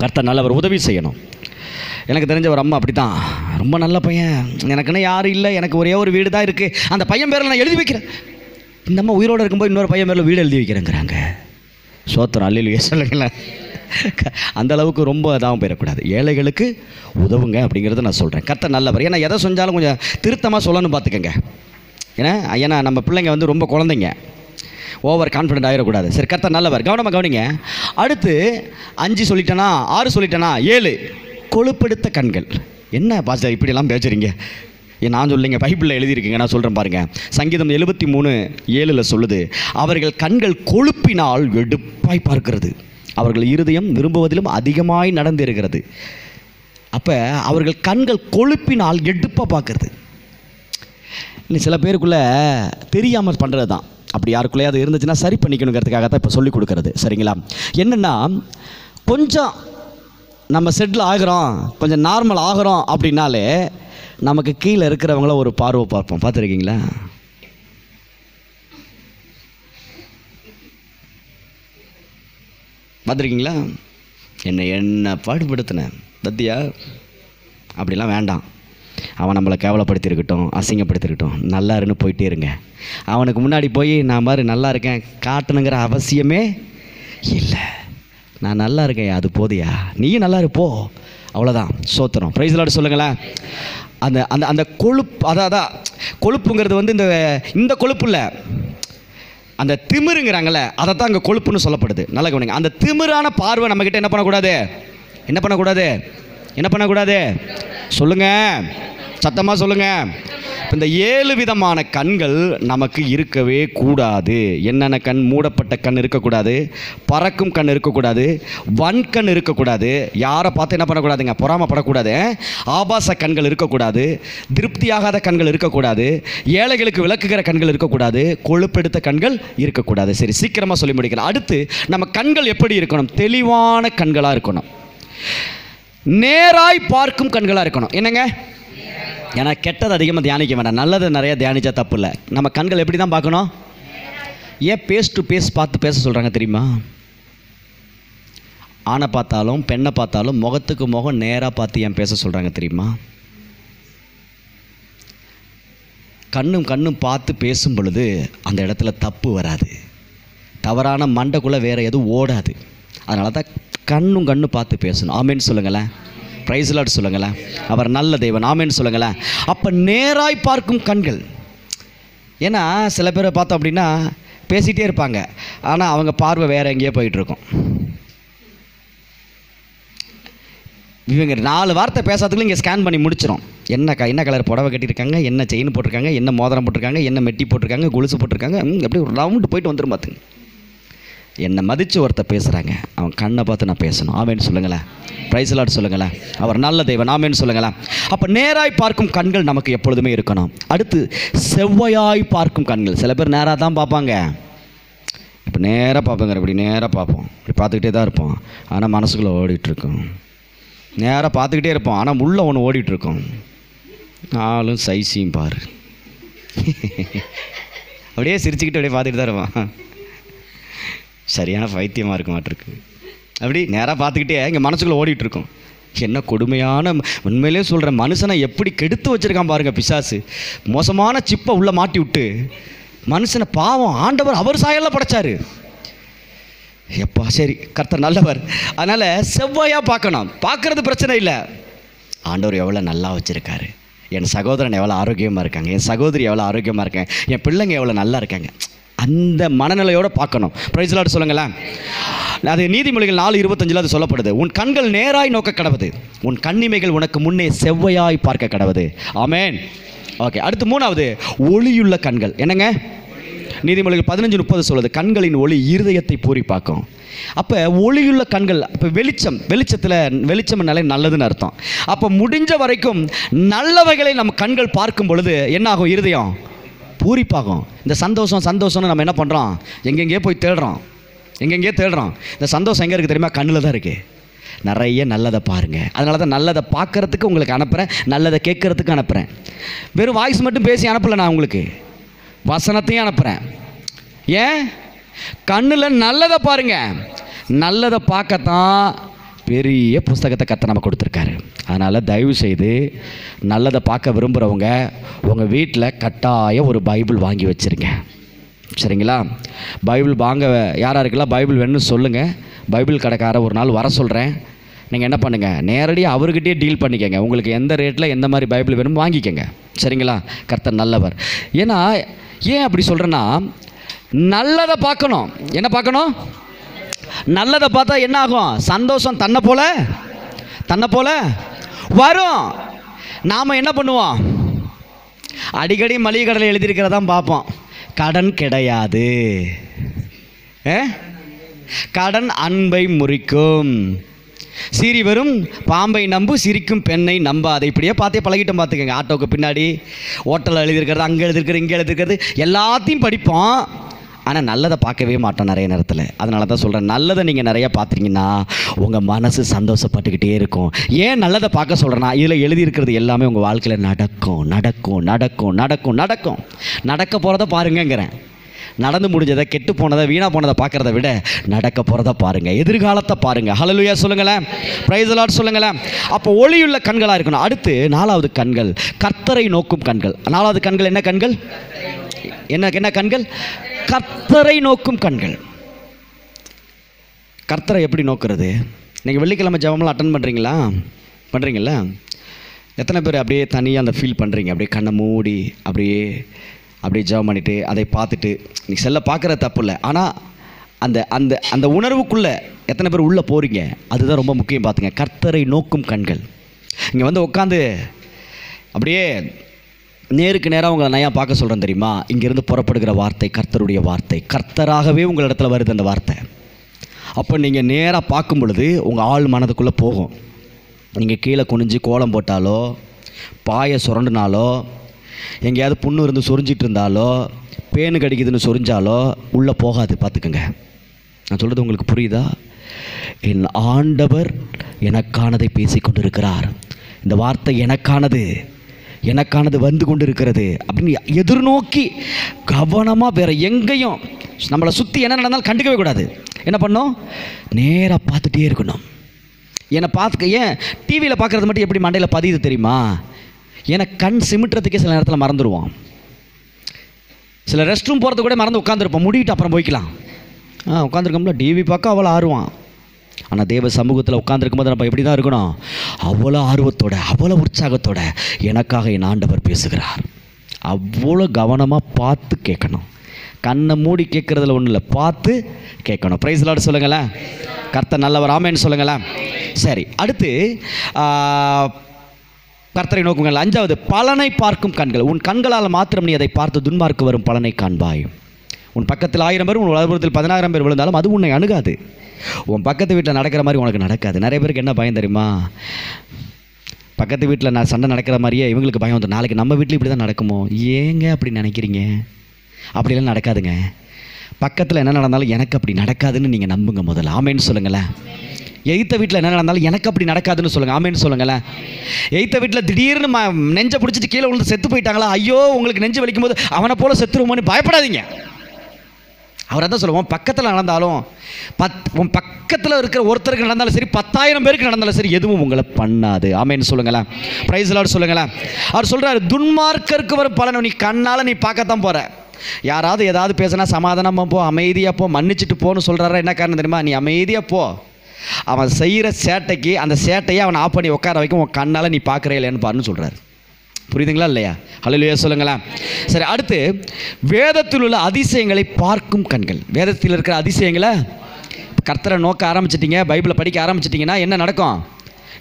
கர்த்தர் நல்லவர், உதவி செய்யணும். எனக்கு தெரிஞ்ச ஒரு அம்மா அப்படி தான், ரொம்ப நல்ல பையன், எனக்குன்னு யாரும் இல்லை, எனக்கு ஒரே ஒரு வீடு தான் இருக்குது, அந்த பையன் பேரில் நான் எழுதி வைக்கிறேன். இந்த அம்மா உயிரோடு இருக்கும்போது இன்னொரு பையன் பேரில் வீடு எழுதி வைக்கிறேங்கிறாங்க. சோத்திரம், அல்லேலூயா சொல்லுங்களேன். அந்த அளவுக்கு ரொம்ப இதாகவும் போயிடக்கூடாது. ஏழைகளுக்கு உதவுங்க அப்படிங்கிறத நான் சொல்கிறேன். கர்த்தர் நல்லவர். ஏன்னா எதை செஞ்சாலும் கொஞ்சம் திருத்தமாக சொல்லணும், பார்த்துக்கங்க. ஏன்னா நம்ம பிள்ளைங்க ரொம்ப குழந்தைங்க, ஓவர் கான்ஃபிடென்ட் ஆகிடக்கூடாது. சரி, கர்த்தர் நல்லவர், கவனிங்க. அடுத்து 5 சொல்லிட்டேனா, 6 சொல்லிட்டேனா, 7 கொழுப்பெடுத்த கண்கள். என்ன பாஸ்டர் இப்படியெல்லாம் பேசுறீங்க? நான் சொல்லிங்க, பைபிளில் எழுதியிருக்கீங்க, நான் சொல்கிறேன் பாருங்கள். சங்கீதம் 73:7 சொல்லுது, அவர்கள் கண்கள் கொழுப்பினால் எடுப்பாய் பார்க்கிறது, அவர்கள் இருதயம் விரும்புவதிலும் அதிகமாய் நடந்திருக்கிறது. அப்போ அவர்கள் கண்கள் கொழுப்பினால் எடுப்பாக பார்க்கறது. இன்னும் சில பேருக்குள்ளே தெரியாமல் பண்ணுறது தான். அப்படி யாருக்குள்ளே அது இருந்துச்சுன்னா சரி பண்ணிக்கணுங்கிறதுக்காக தான் இப்போ சொல்லிக் கொடுக்குறது. சரிங்களா? என்னென்னா, கொஞ்சம் நம்ம செட்டில் ஆகிறோம், கொஞ்சம் நார்மல் ஆகிறோம் அப்படின்னாலே நமக்கு கீழே இருக்கிறவங்கள ஒரு பார்வை பார்ப்போம். பார்த்துருக்கீங்களா? பார்த்துருக்கீங்களா? என்ன பாடுபடுத்தினேன் பத்தியா, அப்படிலாம் வேண்டாம். அவன் நம்மளை கேவலப்படுத்தியிருக்கட்டும், அசிங்கப்படுத்திருக்கட்டும், நல்லா இருன்னு போயிட்டே இருங்க. அவனுக்கு முன்னாடி போய் நான் மாதிரி நல்லா இருக்கேன் காட்டணுங்கிற அவசியமே இல்லை. நான் நல்லா இருக்கேன், அது போதியா, நீயும் நல்லா இருப்போ, அவ்வளோதான். சோத்திரம். பிரைஸ் லார்ட் சொல்லுங்களேன். அந்த அந்த அந்த கொழுப்பு, அதான் கொழுப்புங்கிறது இந்த கொழுப்பு இல்லை, அந்த திமிருங்கிறாங்கல்ல, அதை தான் அங்கே கொழுப்புன்னு சொல்லப்படுது. நல்லா கவனிங்க. அந்த திமிரான பார்வை நம்மக்கிட்ட என்ன பண்ணக்கூடாது சொல்லுங்க, சத்தமாக சொல்லுங்க. இந்த 7 விதமான கண்கள் நமக்கு இருக்கவே கூடாது. என்னென்ன கண்? மூடப்பட்ட கண் இருக்கக்கூடாது, பறக்கும் கண் இருக்கக்கூடாது, வன்கண் இருக்கக்கூடாது, யாரை பார்த்து என்ன பண்ணக்கூடாதுங்க, பொறாமப்படக்கூடாது, ஆபாச கண்கள் இருக்கக்கூடாது, திருப்தியாகாத கண்கள் இருக்கக்கூடாது, ஏழைகளுக்கு விளக்குகிற கண்கள் இருக்கக்கூடாது, கொழுப்பெடுத்த கண்கள் இருக்கக்கூடாது. சரி, சீக்கிரமாக சொல்லி முடிக்கலாம். அடுத்து நம்ம கண்கள் எப்படி இருக்கணும்? தெளிவான கண்களாக இருக்கணும், நேராய் பார்க்கும் கண்களாக இருக்கணும். என்னங்க? ஏன்னா கெட்டது அதிகமாக தியானிக்க வேண்டாம், நல்லது நிறைய தியானித்தா தப்பு இல்லை. நம்ம கண்கள் எப்படி தான் பார்க்கணும்? ஏன் பேஸ் டு பேஸ் பார்த்து பேச சொல்கிறாங்க தெரியுமா? ஆணை பார்த்தாலும் பெண்ணை பார்த்தாலும் முகத்துக்கு முகம் நேராக பார்த்து ஏன் பேச சொல்கிறாங்க தெரியுமா? கண்ணும் பார்த்து பேசும் பொழுது அந்த இடத்துல தப்பு வராது, தவறான மண்டைக்குள்ளே வேறு எதுவும் ஓடாது. அதனால தான் கண்ணு பார்த்து பேசணும். ஆமேன்னு சொல்லுங்களேன். பிரைஸ் லார்ட் சொல்லுங்களேன். அவர் நல்ல தேவன். ஆமேன்னு சொல்லுங்களேன். அப்போ நேராய் பார்க்கும் கண்கள். ஏன்னா சில பேரை பார்த்தோம் அப்படின்னா பேசிகிட்டே இருப்பாங்க, ஆனால் அவங்க பார்வை வேறு எங்கேயோ போயிட்டுருக்கும். இவங்க 4 வார்த்தை பேசாததுக்குள்ள இங்கே ஸ்கேன் பண்ணி முடிச்சிடும். என்ன கலர் புடவை கட்டியிருக்காங்க, என்ன செயின் போட்டிருக்காங்க, என்ன மோதிரம் போட்டிருக்காங்க, என்ன மெட்டி போட்டிருக்காங்க, கொலுசு போட்டிருக்காங்க, எப்படி ஒரு ரவுண்டு போயிட்டு வந்துடும். பார்த்துங்க, என்னை மதித்து ஒருத்தர் பேசுகிறாங்க, அவன் கண்ணை பார்த்து நான் பேசணும். ஆமேன்னு சொல்லுங்களேன். பிரைஸ் லார்ட் சொல்லுங்களேன். அவர் நல்ல தேவன். ஆமேன்னு சொல்லுங்களேன். அப்போ நேராய் பார்க்கும் கண்கள் நமக்கு எப்பொழுதுமே இருக்கணும். அடுத்து செவ்வையாய் பார்க்கும் கண்கள். சில பேர் நேராக தான் பார்ப்பாங்க, இப்போ நேராக பார்ப்பேங்கிற, இப்படி நேராக பார்ப்போம், இப்படி பார்த்துக்கிட்டே தான் இருப்போம், ஆனால் மனசுக்குள்ளே ஓடிட்டுருக்கோம். நேராக பார்த்துக்கிட்டே இருப்போம், ஆனால் உள்ளே ஒன்று ஓடிட்டுருக்கோம். நாளும் சைஸையும் பாரு, அப்படியே சிரிச்சுக்கிட்டு அப்படியே பார்த்துக்கிட்டு தான் இருப்பான். சரியான பைத்தியமாக இருக்க மாட்டிருக்கு. அப்படி நேராக பார்த்துக்கிட்டே இங்கே மனசுக்குள்ளே ஓடிட்டுருக்கோம். என்ன கொடுமையான, உண்மையிலே சொல்கிறேன், மனுஷனை எப்படி கெடுத்து வச்சுருக்கான் பாருங்கள் பிசாசு. மோசமான சிப்பை உள்ளே மாட்டி விட்டு மனுஷனை, பாவம், ஆண்டவர் அவர் சாயலில் படைச்சாரு. எப்பா சரி, கர்த்தர் நல்லவர். அதனால் செவ்வாயாக பார்க்கணும். பார்க்குறது பிரச்சனை இல்லை. ஆண்டவர் எவ்வளோ நல்லா வச்சுருக்காரு, என் சகோதரன் எவ்வளோ ஆரோக்கியமாக இருக்காங்க, என் சகோதரி எவ்வளோ ஆரோக்கியமாக இருக்காங்க, என் பிள்ளைங்க எவ்வளோ நல்லா இருக்காங்க, அந்த மனநிலையோடு பார்க்கணும். பிரைஸ் லார்ட் சொல்லுங்களேன். அது நீதிமொழிகள் 4:25 அது சொல்லப்படுது. உன் கண்கள் நேராய் நோக்க கடவுது, உன் கண்ணிமைகள் உனக்கு முன்னே செவ்வையாய் பார்க்க கடவுது. ஆமேன். ஓகே, அடுத்து 3வது ஒளியுள்ள கண்கள். என்னங்க? நீதிமொழிகள் 15:30 சொல்லுது, கண்களின் ஒளி இருதயத்தை பூரிப்பாக்கும். அப்போ ஒளியுள்ள கண்கள், அப்போ வெளிச்சம்னாலே நல்லதுன்னு அர்த்தம். அப்போ முடிஞ்ச வரைக்கும் நல்லவைகளை நம்ம கண்கள் பார்க்கும் பொழுது என்ன ஆகும்? இருதயம் பூரிப்பாகும். இந்த சந்தோஷம்னு நம்ம என்ன பண்ணுறோம்? எங்கெங்கே போய் தேடுறோம். இந்த சந்தோஷம் எங்கே இருக்குது தெரியுமா? கண்ணில் தான் இருக்குது. நிறைய நல்லதை பாருங்கள். அதனால தான் நல்லதை பார்க்குறதுக்கு உங்களுக்கு அனுப்புகிறேன், நல்லதை கேட்குறதுக்கு அனுப்புகிறேன். வெறும் வாய்ஸ் மட்டும் பேசி அனுப்பலை, நான் உங்களுக்கு வசனத்தையும் அனுப்புகிறேன். ஏன்? கண்ணில் நல்லதை பாருங்கள். நல்லதை பார்க்கத்தான் பெரிய புஸ்தகத்தை கர்த்தர் நம்ம கொடுத்துருக்காரு. அதனால் தயவு செய்து நல்லதை பார்க்க விரும்புகிறவங்க உங்கள் வீட்டில் கட்டாயம் ஒரு பைபிள் வாங்கி வச்சுருங்க. சரிங்களா? பைபிள் வாங்க யாராருக்கெல்லாம் பைபிள் வேணும்னு சொல்லுங்கள். பைபிள் கடைக்கார ஒரு நாள் வர சொல்கிறேன். நீங்கள் என்ன பண்ணுங்கள், நேரடியாக அவர்கிட்டயே டீல் பண்ணிக்கங்க. உங்களுக்கு எந்த ரேட்டில் எந்த மாதிரி பைபிள் வேணும் வாங்கிக்கங்க. சரிங்களா? கர்த்தர் நல்லவர். ஏன்னா ஏன் அப்படி சொல்கிறேன்னா, நல்லதை பார்க்கணும். என்ன பார்க்கணும்? நல்லதை பார்த்தா என்ன ஆகும்? சந்தோஷம் தன்னை போல வரும். நாம் என்ன பண்ணுவோம்? அடிக்கடி மளிகை கடையில் எழுதியிருக்கிறதான் பார்ப்போம். கடன் கிடையாது, கடன் அன்பை முறிக்கும், சீறி வரும் பாம்பை நம்பு, சிரிக்கும் பெண்ணை நம்பாது. இப்படியே பார்த்தே பழகிட்டோம். பார்த்துக்கங்க. ஆட்டோவுக்கு பின்னாடி ஹோட்டலில் எழுதியிருக்கிறது, அங்கே எழுதியிருக்கிறது, இங்கே எழுதியிருக்கிறது, எல்லாத்தையும் படிப்போம். ஆனால் நல்லதை பார்க்கவே மாட்டோம் நிறைய நேரத்தில். அதனால தான் சொல்கிறேன், நல்லதை நீங்கள் நிறையா பார்த்துட்டிங்கன்னா உங்கள் மனசு சந்தோஷப்பட்டுக்கிட்டே இருக்கும். ஏன் நல்லதை பார்க்க சொல்கிறேன்னா, இதில் எழுதியிருக்கிறது எல்லாமே உங்கள் வாழ்க்கையில் நடக்கும். நடக்க போகிறத பாருங்கங்கிறேன். நடந்து முடிஞ்சதை, கெட்டு போனதை, வீணாக போனதை பார்க்குறத விட நடக்க போகிறத பாருங்கள், எதிர்காலத்தை பாருங்கள். ஹல்லேலூயா சொல்லுங்களேன், பிரைஸ் தி லார்ட் சொல்லுங்களேன். அப்போ ஒளியுள்ள கண்களாக இருக்கணும். அடுத்து 4வது கண்கள், கர்த்தரை நோக்கும் கண்கள். 4வது கண்கள் என்ன கண்கள்? என்ன கண்கள்? கர்த்தரை நோக்கும் கண்கள். கர்த்தரை எப்படி நோக்கிறது? நீங்கள் வெள்ளிக்கிழமை ஜெபமெல்லாம் அட்டன் பண்ணுறீங்களா? எத்தனை பேர் அப்படியே தனியாக அந்த ஃபீல் பண்ணுறீங்க? அப்படியே கண்ணை மூடி அப்படியே ஜெபம் பண்ணிவிட்டு அதை பார்த்துட்டு, நீங்கள் செல்ல பார்க்குற தப்பு இல்லை, ஆனால் அந்த அந்த அந்த உணர்வுக்குள்ளே எத்தனை பேர் உள்ளே போகிறீங்க? அதுதான் ரொம்ப முக்கியம். பார்த்துங்க, கர்த்தரை நோக்கும் கண்கள். இங்கே வந்து உட்காந்து அப்படியே நேருக்கு நேராக உங்களை நான் பார்க்க சொல்கிறேன் தெரியுமா? இங்கேருந்து புறப்படுகிற வார்த்தை கர்த்தருடைய வார்த்தை. கர்த்தராகவே உங்கள் இடத்துல வருது அந்த வார்த்தை. அப்போ நீங்கள் நேராக பார்க்கும் பொழுது உங்கள் ஆள் மனதுக்குள்ளே போகும். நீங்கள் கீழே குனிஞ்சு கோலம் போட்டாலோ, பாயை சுரண்டுனாலோ, எங்கேயாவது புண்ணு இருந்து சொரிஞ்சிட்டு இருந்தாலோ, பேனு கடிக்குதுன்னு சொரிஞ்சாலோ உள்ளே போகாது. பார்த்துக்குங்க. நான் சொல்கிறது உங்களுக்கு புரியுதா? என் ஆண்டவர் எனக்கானதை பேசி கொண்டு இருக்கிறார். இந்த வார்த்தை எனக்கானது வந்து கொண்டு இருக்கிறது அப்படின்னு எதிர்நோக்கி கவனமாக வேறு எங்கேயும் நம்மளை சுற்றி என்ன நடந்தாலும் கண்டுக்கவே கூடாது. என்ன பண்ணோம்? நேராக பார்த்துட்டே இருக்கணும். என்னை பார்த்துக்க. ஏன் டிவியில் பார்க்குறது மட்டும் எப்படி மண்டையில் பதியுது தெரியுமா? ஏன்னா கண் சிமிட்டுறதுக்கே சில நேரத்தில் மறந்துடுவோம். சில ரெஸ்ட் ரூம் போகிறது கூட மறந்து உட்காந்துருப்போம். முடிவிட்டு அப்புறம் போய்க்கலாம். உட்காந்துருக்கோம்ல, டிவி பார்க்க அவ்வளோ ஆர்வம். ஆனால் தேவ சமூகத்தில் உட்காந்துருக்கும் போது நம்ம எப்படி தான் இருக்கணும்? அவ்வளோ ஆர்வத்தோட, அவ்வளோ உற்சாகத்தோட எனக்காக என் ஆண்டவர் பேசுகிறார். அவ்வளோ கவனமாக பார்த்து கேட்கணும். கண்ணை மூடி கேட்குறதுல ஒன்றும் இல்லை, பார்த்து கேட்கணும். பிரைஸ் தி லார்ட் சொல்லுங்களேன். கர்த்தர் நல்லவர். ஆமென் சொல்லுங்களேன். சரி, அடுத்து கர்த்தரை நோக்குங்கள். 5வது பலனை பார்க்கும் கண்கள். உன் கண்களால் மாத்திரம் நீ அதை பார்த்து துன்மார்க்கு வரும் பலனை காண்பாய். உன் பக்கத்தில் 1000 பேர், உன் வலதுபுறத்தில் 10000 பேர் விழுந்தாலும் அது உன்னை அணுகாது. உன் பக்கத்து வீட்டில் நடக்கிற மாதிரி உனக்கு நடக்காது. நிறைய பேருக்கு என்ன பயம் தெரியுமா? பக்கத்து வீட்டில் நான் சண்டை நடக்கிற மாதிரியே இவங்களுக்கு பயம் வந்துடும். நாளைக்கு நம்ம வீட்டில் இப்படி தான் நடக்குமோ? ஏங்க அப்படி நினைக்கிறீங்க? அப்படிலாம் நடக்காதுங்க. பக்கத்தில் என்ன நடந்தாலும் எனக்கு அப்படி நடக்காதுன்னு நீங்கள் நம்புங்க முதல்ல. ஆமேன்னு சொல்லுங்களேன். எய்த்த வீட்டில் என்ன நடந்தாலும் எனக்கு அப்படி நடக்காதுன்னு சொல்லுங்கள். ஆமேன்னு சொல்லுங்களேன். எய்த்த வீட்டில் திடீர்னு நெஞ்சை பிடிச்சிட்டு கீழே விழுந்து செத்து போயிட்டாங்களா, ஐயோ உங்களுக்கு நெஞ்சு வலிக்கும் போது அவனை போல் செத்துருவோன்னு பயப்படாதீங்க. அவர் தான் சொல்லுவோம், பக்கத்தில் நடந்தாலும் உன் பக்கத்தில் இருக்கிற ஒருத்தருக்கு நடந்தாலும் சரி, 10,000 பேருக்கு நடந்தாலும் சரி, எதுவும் உங்களை பண்ணாது. ஆமேன்னு சொல்லுங்களேன். பிரைஸ் லார்ட் சொல்லுங்களேன். அவர் சொல்கிறார், துன்மார்க்கருக்கு வரும் பலனை நீ கண்ணால் நீ பார்க்கத்தான் போகிற. யாராவது ஏதாவது பேசினா சமாதானமாக போ, அமைதியாக போ, மன்னிச்சுட்டு போன்னு சொல்கிறாரா? என்ன காரணம் தெரியுமா? நீ அமைதியாக போ. அவன் செய்கிற சேட்டைக்கு அந்த சேட்டையை அவன் ஆஃப் பண்ணி உட்கார வைக்கும், உன் கண்ணால் நீ பார்க்குறே இல்லைன்னு பாருன்னு சொல்கிறார். புரியுதுங்களா இல்லையா? ஹல்லேலூயா சொல்லுங்களேன். சரி, அடுத்து வேதத்தில் உள்ள அதிசயங்களை பார்க்கும் கண்கள். வேதத்தில் இருக்கிற அதிசயங்களை கர்த்தரை நோக்க ஆரம்பிச்சிட்டிங்க, பைபிளை படிக்க ஆரம்பிச்சிட்டிங்கன்னா என்ன நடக்கும்?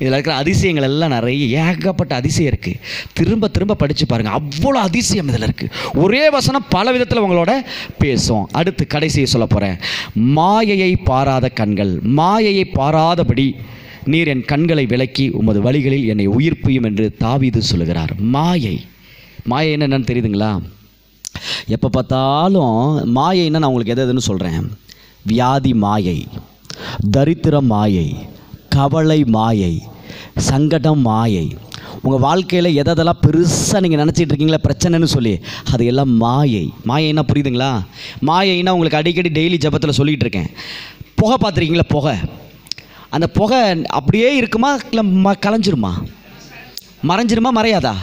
இதில் இருக்கிற அதிசயங்கள் எல்லாம் நிறைய ஏகப்பட்ட அதிசயம் இருக்குது. திரும்ப திரும்ப படித்து பாருங்கள், அவ்வளோ அதிசயம் இதில் இருக்குது. ஒரே வசனம் பல விதத்தில் உங்களோட பேசும். அடுத்து கடைசியை சொல்ல போகிறேன். மாயையை பாராத கண்கள். மாயையை பாராதபடி நீர் என் கண்களை விலக்கி உமது வழிகளில் என்னை உயிர்ப்பியும் என்று தாவீது சொல்லுகிறார். மாயை என்னென்னு தெரியுதுங்களா? எப்போ பார்த்தாலும் மாயைன்னா நான் உங்களுக்கு எதுன்னு சொல்கிறேன். வியாதி மாயை, தரித்திரம் மாயை, கவலை மாயை, சங்கடம் மாயை. உங்கள் வாழ்க்கையில் எதெல்லாம் பெருசாக நீங்கள் நினச்சிட்டு இருக்கீங்களா பிரச்சனைன்னு சொல்லி, அது எல்லாம் மாயை. மாயைன்னா புரியுதுங்களா? மாயைன்னா உங்களுக்கு அடிக்கடி டெய்லி ஜபத்தில் சொல்லிகிட்டு இருக்கேன். புகை பார்த்துருக்கீங்களா? புகை, அந்த புகை அப்படியே இருக்குமா இல்லை கலைஞ்சிருமா? மறைஞ்சிருமா மறையாதா?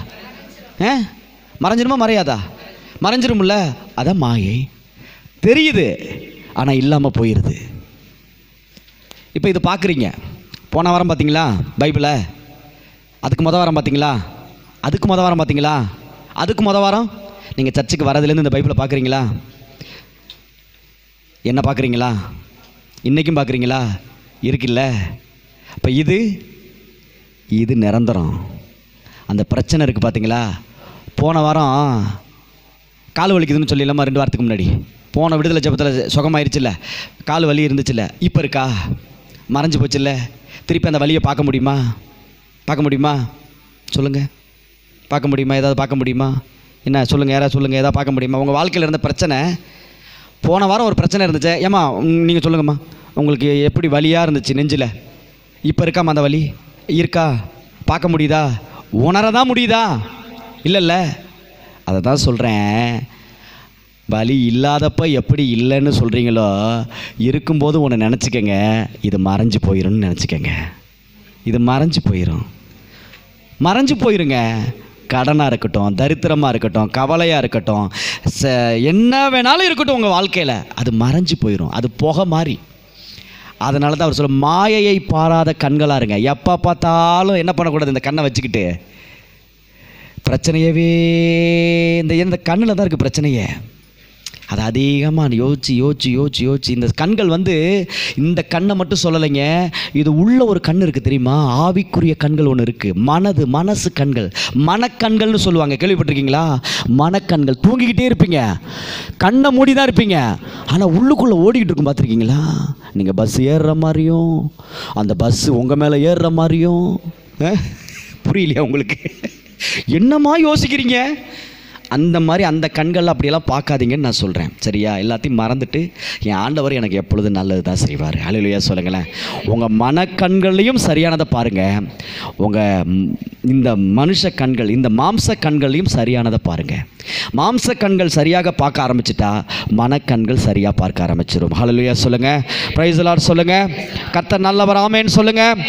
மறைஞ்சிருமா மறையாதா? மறைஞ்சிரும்ல. அதான் மாயை. தெரியுது ஆனால் இல்லாமல் போயிடுது. இப்போ இது பார்க்குறீங்க. போன வாரம் பார்த்தீங்களா பைபிளை? அதுக்கு வாரம் பார்த்தீங்களா? அதுக்கு வாரம் பார்த்தீங்களா? அதுக்கு வாரம் நீங்கள் சர்ச்சுக்கு வரதுலேருந்து இந்த பைபிளை பார்க்குறீங்களா? என்ன பார்க்குறீங்களா? இன்றைக்கும் பார்க்குறீங்களா? இருக்குல்ல. இப்போ இது நிரந்தரம். அந்த பிரச்சனை இருக்குது பார்த்தீங்களா? போன வாரம் கால் வலிக்குதுன்னு சொல்லி இல்லாமல் 2 வாரத்துக்கு முன்னாடி போன விடுதலை ஜபத்தில் சுகமாயிருச்சுல்ல, கால் வலி இருந்துச்சுல்ல, இப்போ இருக்கா? மறைஞ்சு போச்சுல்ல. திருப்பி அந்த வலியை பார்க்க முடியுமா? பார்க்க முடியுமா? சொல்லுங்கள், பார்க்க முடியுமா? ஏதாவது பார்க்க முடியுமா? என்ன சொல்லுங்கள், யாராவது சொல்லுங்கள், ஏதாவது பார்க்க முடியுமா? உங்கள் வாழ்க்கையில் இருந்த பிரச்சனை, போன வாரம் ஒரு பிரச்சனை இருந்துச்சு, ஏம்மா நீங்கள் சொல்லுங்கம்மா, உங்களுக்கு எப்படி வலியாக இருந்துச்சு நெஞ்சில்? இப்போ இருக்காம்மா அந்த வலி? இருக்கா? பார்க்க முடியுதா? உணரதான் முடியுதா? இல்லைல்ல. அதை தான் சொல்கிறேன். வலி இல்லாதப்போ எப்படி இல்லைன்னு சொல்கிறீங்களோ, இருக்கும்போது ஒன்று நினச்சிக்கங்க, இது மறைஞ்சு போயிடும்னு நினச்சிக்கங்க. இது மறைஞ்சு போயிருங்க. கடனாக இருக்கட்டும், தரித்திரமாக இருக்கட்டும், கவலையாக இருக்கட்டும், என்ன வேணாலும் இருக்கட்டும் உங்கள் வாழ்க்கையில், அது மறைஞ்சு போயிடும். அது புகை மாதிரி. அதனால தான் அவர் சொல்ல, மாயையை பாராத கண்களாக இருங்க. எப்போ பார்த்தாலும் என்ன பண்ணக்கூடாது? இந்த கண்ணை வச்சுக்கிட்டு பிரச்சனையவே இந்த கண்ணில் தான் இருக்குது பிரச்சனையே. அது அதிகமாக யோசிச்சு இந்த கண்கள் இந்த கண்ணை மட்டும் சொல்லலைங்க. இது உள்ள ஒரு கண் இருக்குது தெரியுமா? ஆவிக்குரிய கண்கள் ஒன்று இருக்குது. மனசு கண்கள், மனக்கண்கள்னு சொல்லுவாங்க. கேள்விப்பட்டிருக்கீங்களா? மனக்கண்கள். தூங்கிக்கிட்டே இருப்பீங்க, கண்ணை மூடி தான் இருப்பீங்க, ஆனால் உள்ளுக்குள்ளே ஓடிக்கிட்டு இருக்கும். பார்த்துருக்கீங்களா? நீங்கள் பஸ் ஏறுற மாதிரியும் அந்த பஸ்ஸு உங்கள் மேலே ஏறுற மாதிரியும். புரியலையா உங்களுக்கு? என்னம்மா யோசிக்கிறீங்க? அந்த மாதிரி அந்த கண்கள் அப்படியெல்லாம் பார்க்காதீங்கன்னு நான் சொல்கிறேன். சரியா? எல்லாத்தையும் மறந்துட்டு என் ஆண்டவர் எனக்கு எப்பொழுதும் நல்லது தான் செய்வார். ஹல்லேலூயா சொல்லுங்களேன். உங்கள் மனக்கண்களையும் சரியானதை பாருங்கள். உங்கள் இந்த மனுஷ கண்கள், இந்த மாம்ச கண்களையும் சரியானதை பாருங்கள். மாம்ச கண்கள் சரியாக பார்க்க ஆரம்பிச்சிட்டா மனக்கண்கள் சரியாக பார்க்க ஆரம்பிச்சிடும். ஹல்லேலூயா சொல்லுங்கள். பிரைஸ் தி லார்ட் சொல்லுங்கள். கர்த்தர் நல்லவர். ஆமென் சொல்லுங்கள்.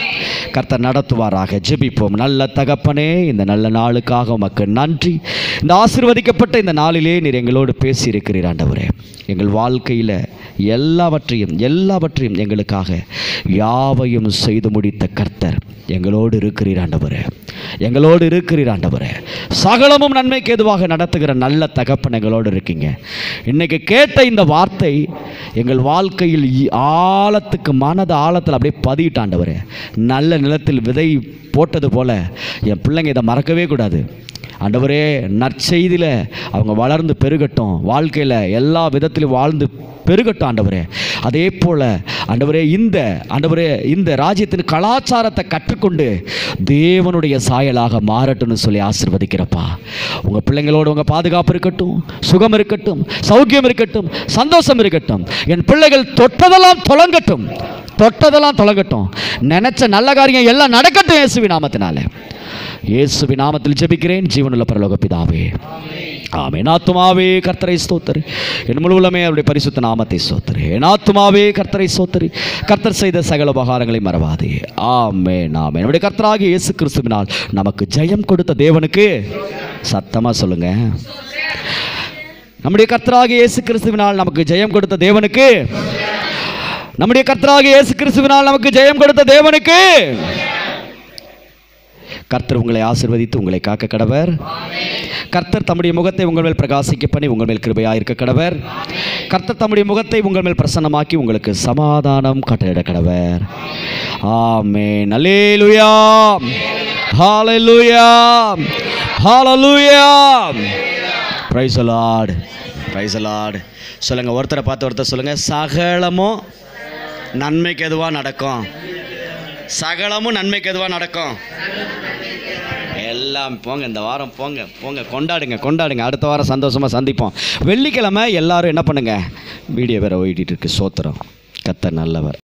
கர்த்தர் நடத்துவாராக. ஜெபிப்போம். நல்ல தகப்பனே, இந்த நல்ல நாளுக்காக உமக்கு நன்றி. இந்த ஆசீர்வதிக்கப்பட்ட இந்த நாளிலே நீர் எங்களோடு பேசியிருக்கிறீர் ஆண்டவரே. எங்கள் வாழ்க்கையில் எல்லாவற்றையும் எங்களுக்காக யாவையும் செய்து முடித்த கர்த்தர் எங்களோடு இருக்கிறீர் ஆண்டவரே. சகலமும் நன்மைக்கு ஏதுவாக நடத்துகிற நல்ல தகப்பன் எங்களோடு இருக்கீங்க. இன்னைக்கு கேட்ட இந்த வார்த்தை எங்கள் வாழ்க்கையில் ஆழத்துக்கு, மனது ஆழத்தில் அப்படியே பதியிட்டாண்டவரே. நல்ல நிலத்தில் விதை போட்டது போல என் பிள்ளைங்க இதை மறக்கவே கூடாது ஆண்டவரே. நற்செய்தியில் அவங்க வளர்ந்து பெருகட்டும், வாழ்க்கையில் எல்லா விதத்திலும் வாழ்ந்து பெருகட்டும் ஆண்டவரே. அதே போல் ஆண்டவரே இந்த ராஜ்யத்தின் கலாச்சாரத்தை கற்றுக்கொண்டு தேவனுடைய சாயலாக மாறட்டும்னு சொல்லி ஆசீர்வதிக்கிறப்பா. உங்கள் பிள்ளைங்களோடு உங்கள் பாதுகாப்பு இருக்கட்டும், சுகம் இருக்கட்டும், சௌக்கியம் இருக்கட்டும், சந்தோஷம் இருக்கட்டும். என் பிள்ளைகள் தொட்டதெல்லாம் தொலங்கட்டும், நினைச்ச நல்ல காரியம் எல்லாம் நடக்கட்டும் இயேசுவின் நாமத்தினால. இயேசுவின் நாமத்தில் ஜெபிக்கிறேன் ஜீவனுள்ள பரலோக பிதாவே, ஆமென். என் ஆத்துமாவே கர்த்தரை ஸ்தோத்திரி, என் முழு உள்ளமே அவருடைய பரிசுத்த நாமத்தை ஸ்தோத்திரி. என் ஆத்துமாவே கர்த்தரை ஸ்தோத்திரி, கர்த்தர் செய்த சகல உபகாரங்களை மறவாதே. ஆமென், ஆமென். நம்முடைய கர்த்தராகிய இயேசு கிறிஸ்துவினால் நமக்கு ஜெயம் கொடுத்த தேவனுக்கு, சத்தமா சொல்லுங்க, நம்முடைய கர்த்தராகிய இயேசு கிறிஸ்துவினால் நமக்கு ஜெயம் கொடுத்த தேவனுக்கு, நம்முடைய கர்த்தராகிய இயேசு கிறிஸ்துவினால் நமக்கு ஜெயம் கொடுத்த தேவனுக்கு. கர்த்தர் உங்களை ஆசீர்வதித்து உங்களை காக்க கடவர். கர்த்தர் தம்முடைய முகத்தை உங்கள் மேல் பிரகாசிக்க பண்ணி உங்கள் மேல் கிருபையாக இருக்க கடவர். கர்த்தர் தம்முடைய முகத்தை உங்கள் மேல் பிரசன்னமாக்கி உங்களுக்கு சமாதானம் கட்டளையிட கடவர். ஆமென். அல்லேலூயா, ஹல்லேலூயா, ஹல்லேலூயா. Praise the Lord, praise the Lord. சொல்லுங்க, ஒருத்தரை பார்த்து ஒருத்தர் சொல்லுங்க, சகலமும் நன்மைக்கு எதுவாக நடக்கும். சகலமும் நன்மைக்கு எதுவாக நடக்கும். எல்லாம் போங்க, இந்த வாரம் போங்க போங்க, கொண்டாடுங்க கொண்டாடுங்க. அடுத்த வாரம் சந்தோஷமாக சந்திப்போம். வெள்ளிக்கிழமை எல்லாரும் என்ன பண்ணுங்க, வீடியோ வேறு ஓடிட்டு இருக்கு. சோத்திரம், கர்த்தர் நல்லவர்.